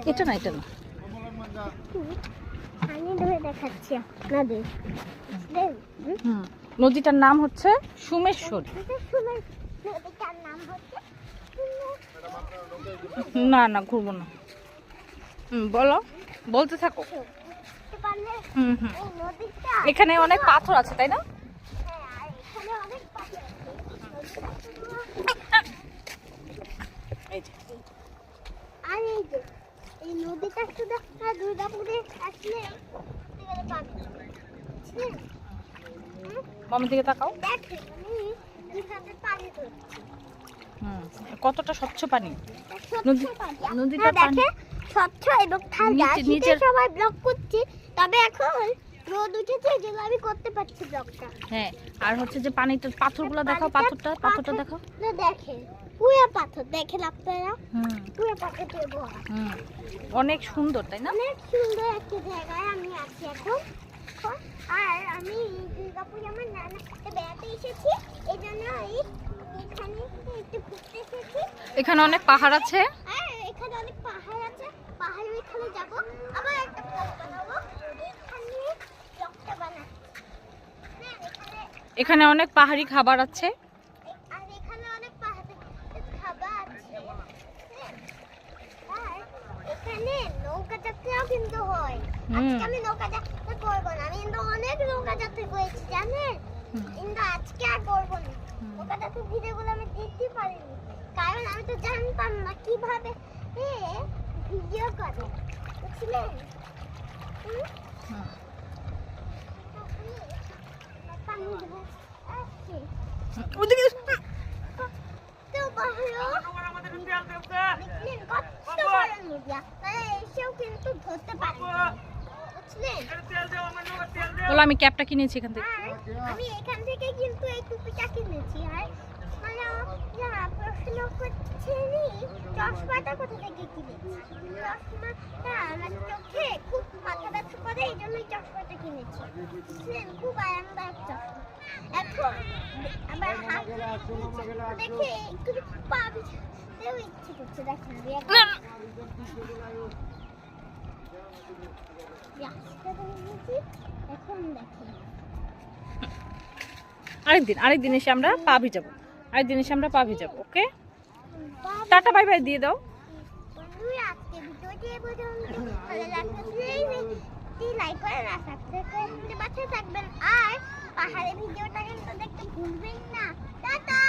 এটা না এটা না নদীটার নাম হচ্ছে সুমেশ্বরী। না না ঘুরবো না। বলো, বলতে থাকো। এখানে অনেক পাথর আছে তাই না? এই নদীটা শুধু দুর্গাপুরে আসলে বামের দিকে তাকাও। কতটা স্বচ্ছ পানি নদীটা, দেখে স্বচ্ছ এবং ঠান্ডা। নিচে সবাই ব্লগ করছে, তবে এখন রোদ উঠেছে যেন আমি করতে পারছি ব্লগটা। হ্যাঁ, আর হচ্ছে যে পানিটা, পাথরগুলো দেখাও, পাথরটা দেখাও। দেখে পুরা পাথর, দেখেন আপনারা, পুরা পাথর দিয়ে ভরা। অনেক সুন্দর তাই না? অনেক সুন্দর একটা জায়গায় আমি আছি এখন। আর আমি দুর্গাপুরে আমার নানা বেড়াতে এসেছি, এই জন্য এখানে একটু ঘুরতে এসেছি। এখানে অনেক পাহাড় আছে। আর এখানে অনেক পাহাড় আছে, পাহাড়ে ওইখানে যাব, আবার একটা ব্লগ বানাবো। এখানে ব্লগটা বানাচ্ছি। এখানে অনেক পাহাড়ি খাবার আছে। আর এখানে অনেক পাহাড়ি খাবার আছে। আর এখানে নৌকা যাত্রাও কিন্তু হয়। আজকে আমি নৌকা যাত্রা করবো না, আমি কিন্তু অনেক নৌকা যাত্রা করেছি জানেন, কিন্তু আজকে আর করবো না। নৌকা যাত্রা ভিডিওগুলো আমি দেখতে পারিনি, কারণ আমি তো জানতাম না কিভাবে ভিডিও করে, বুঝলেন? বলো, আমি ক্যাপটা কিনেছি এখান থেকে। আমি এখান থেকে কিন্তু এই টুপিটা কিনেছি। আর প্রশ্ন করছেন চশমাটা কোথা থেকে কিনেছি? চশমাটা আমার চোখে খুব মাথা ব্যথা করে, এই জন্যই চশমাটা কিনেছি। খুব আরামদায়ক চশমা। এখন আবার হাত দেখে একটু পা বিছাতেও ইচ্ছে করছে। দেখেন এখন দেখেন আরেকদিন এসে আমরা পা ভিজাবো। ওকে, টাটা বাই বাই দিয়ে দাও। আজকে ভিডিওটি এই পর্যন্ত। ভালো লাগলে প্লিজ লাইক করেন আর সাবস্ক্রাইব করে আমাদের পাশে থাকবেন। আর পাহাড়ের ভিডিওটা কিন্তু দেখতে ভুলবেন না। টাটা।